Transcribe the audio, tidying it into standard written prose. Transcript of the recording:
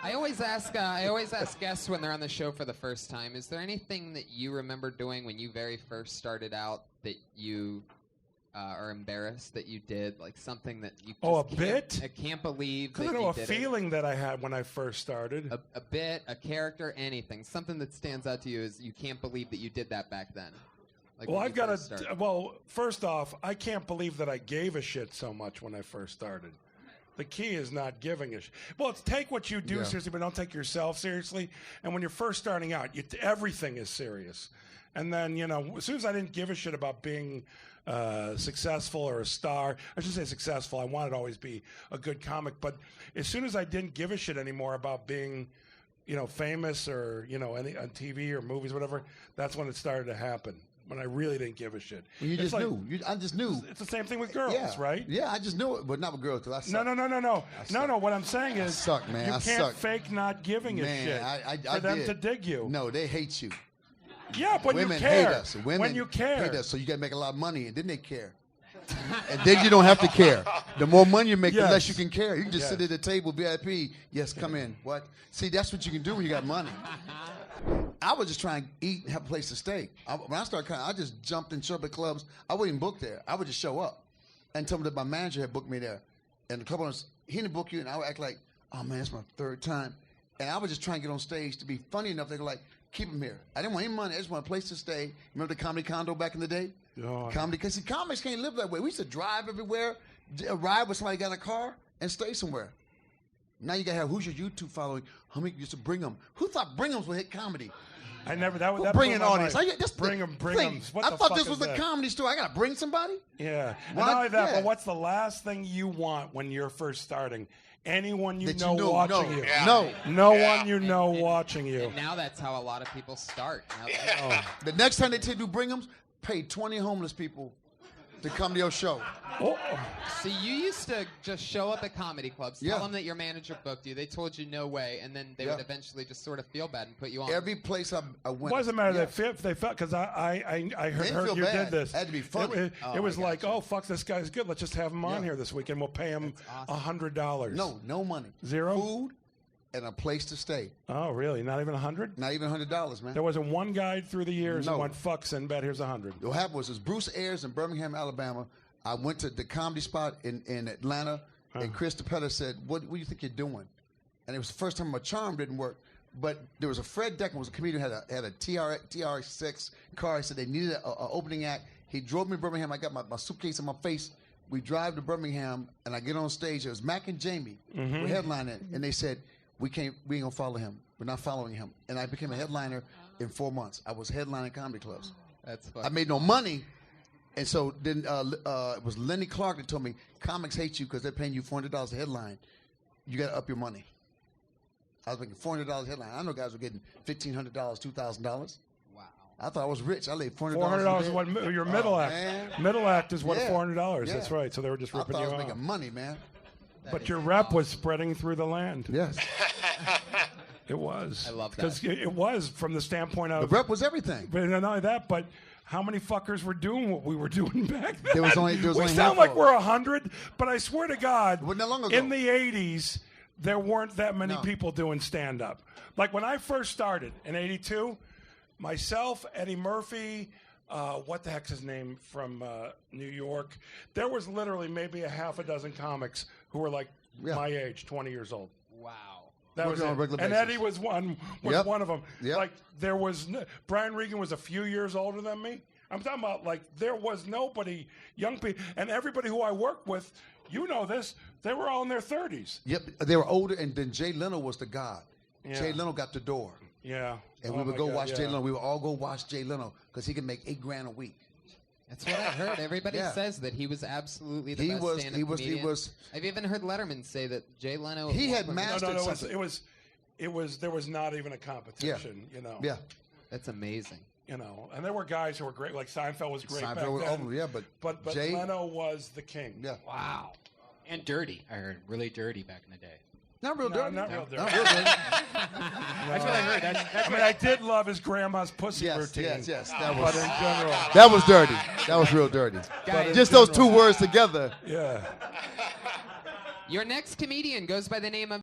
I always ask guests when they're on the show for the first time, is there anything that you remember doing when you very first started out that you are embarrassed that you did, like something that you just can't believe that you did? Because I know a feeling that I had when I first started. A bit, a character, anything. Something that stands out to you is you can't believe that you did that back then. Like well, I've got to. Well, first off, I can't believe that I gave a shit so much when I first started. The key is not giving a shit. Well, it's take what you do seriously, but don't take yourself seriously. And when you're first starting out, everything is serious. And then, you know, as soon as I didn't give a shit about being successful or a star, I should say successful. I wanted to always be a good comic. But as soon as I didn't give a shit anymore about being, you know, famous or, you know, on TV or movies, whatever, that's when it started to happen. When I really didn't give a shit. Well, you just knew. I just knew. It's the same thing with girls, right? Yeah, I just knew it, but not with girls. I suck. No. What I'm saying is, suck, man. You can't fake not giving a shit for them to dig you. No, they hate you. Yeah, but Women you care. hate us. Women when you care. hate us, so you got to make a lot of money, and then they care. And then you don't have to care. The more money you make, the less you can care. You can just sit at the table, VIP. Yes, come in. What? See, that's what you can do when you got money. I was just trying to eat and have a place to stay. When I started I just jumped in at clubs. I wouldn't even book there. I would just show up and tell them that my manager had booked me there. And a couple of us, he didn't book you, and I would act like, oh, man, it's my third time. And I was just trying to get on stage to be funny enough. They were like, keep him here. I didn't want any money. I just want a place to stay. Remember the comedy condo back in the day? Comedy, because see, comics can't live that way. We used to drive everywhere, ride with somebody got a car, and stay somewhere. Now you got to have, who's your YouTube following? How many used to bring them? Who thought Bringham's would hit comedy? I never. That bring an audience. Bring them. I thought this was a comedy store. I got to bring somebody? Yeah. Not only that, but what's the last thing you want when you're first starting? Anyone you know watching you. No. No one you know watching you. And now that's how a lot of people start. The next time they do Bringham's, pay 20 homeless people to come to your show. See, you used to just show up at comedy clubs, tell them that your manager booked you. They told you no way, and then they would eventually just sort of feel bad and put you on. Every place I went. It doesn't matter. They felt, because I heard you did this. It had to be funny. It was like, oh, fuck, this guy's good. Let's just have him on here this weekend. We'll pay him $100. No money. Zero? Food and a place to stay. Oh, really? Not even $100? Not even $100, man. There wasn't one guy through the years who went, fuck Sinbad, here's $100. What happened was Bruce Ayers in Birmingham, Alabama. I went to the comedy spot in Atlanta, and Chris DePetta said, what do you think you're doing? And it was the first time my charm didn't work. But there was a Fred Decken, was a comedian, had a TRX car. He said they needed an opening act. He drove me to Birmingham. I got my suitcase in my face. We drive to Birmingham, and I get on stage. It was Mac and Jamie were headlining, and they said, we ain't going to follow him. We're not following him. And I became a headliner in 4 months. I was headlining comedy clubs. That's funny. I made no money. And so then it was Lenny Clark that told me, comics hate you because they're paying you $400 a headline. You got to up your money. I was making $400 a headline. I know guys were getting $1,500, $2,000. Wow. I thought I was rich. I laid $400. $400 is what your middle act. Man. Middle act is what $400. Yeah. That's right. So they were just ripping you off. I thought I was making money, man. But your rep was spreading through the land. Yes. It was. I love that. Because it was from the standpoint of... The rep was everything. But not only that, but how many fuckers were doing what we were doing back then? There was only we sound like we're 100, but I swear to God, not long ago. In the 80s, there weren't that many people doing stand-up. Like when I first started in 82, myself, Eddie Murphy... what the heck's his name from New York? There was literally maybe a half a dozen comics who were like my age, 20 years old. Wow. That was it. And Eddie was one of them. Yep. Like there was Brian Regan was a few years older than me. I'm talking about like there was nobody, young people, and everybody who I worked with, you know this, they were all in their 30s. Yep, they were older, and then Jay Lenno was the god. Yeah. Jay Lenno got the door. Yeah. And we would go watch Jay Leno. We would all go watch Jay Leno because he could make $8,000 a week. That's what I heard. Everybody says that he was absolutely the best stand-up comedian. He was. I've even heard Letterman say that Jay Leno. He had mastered something. It was. There was not even a competition. Yeah. You know. Yeah. That's amazing. You know, and there were guys who were great. Like Seinfeld was great. Seinfeld back then. but Jay Leno was the king. Yeah. Wow. And dirty. I heard really dirty back in the day. Not real dirty. Not real dirty. Not real dirty. That's what I heard. I did love his grandma's pussy routine. Yes. That was in general. That was dirty. That was real dirty. Just those two words together. Yeah. Your next comedian goes by the name of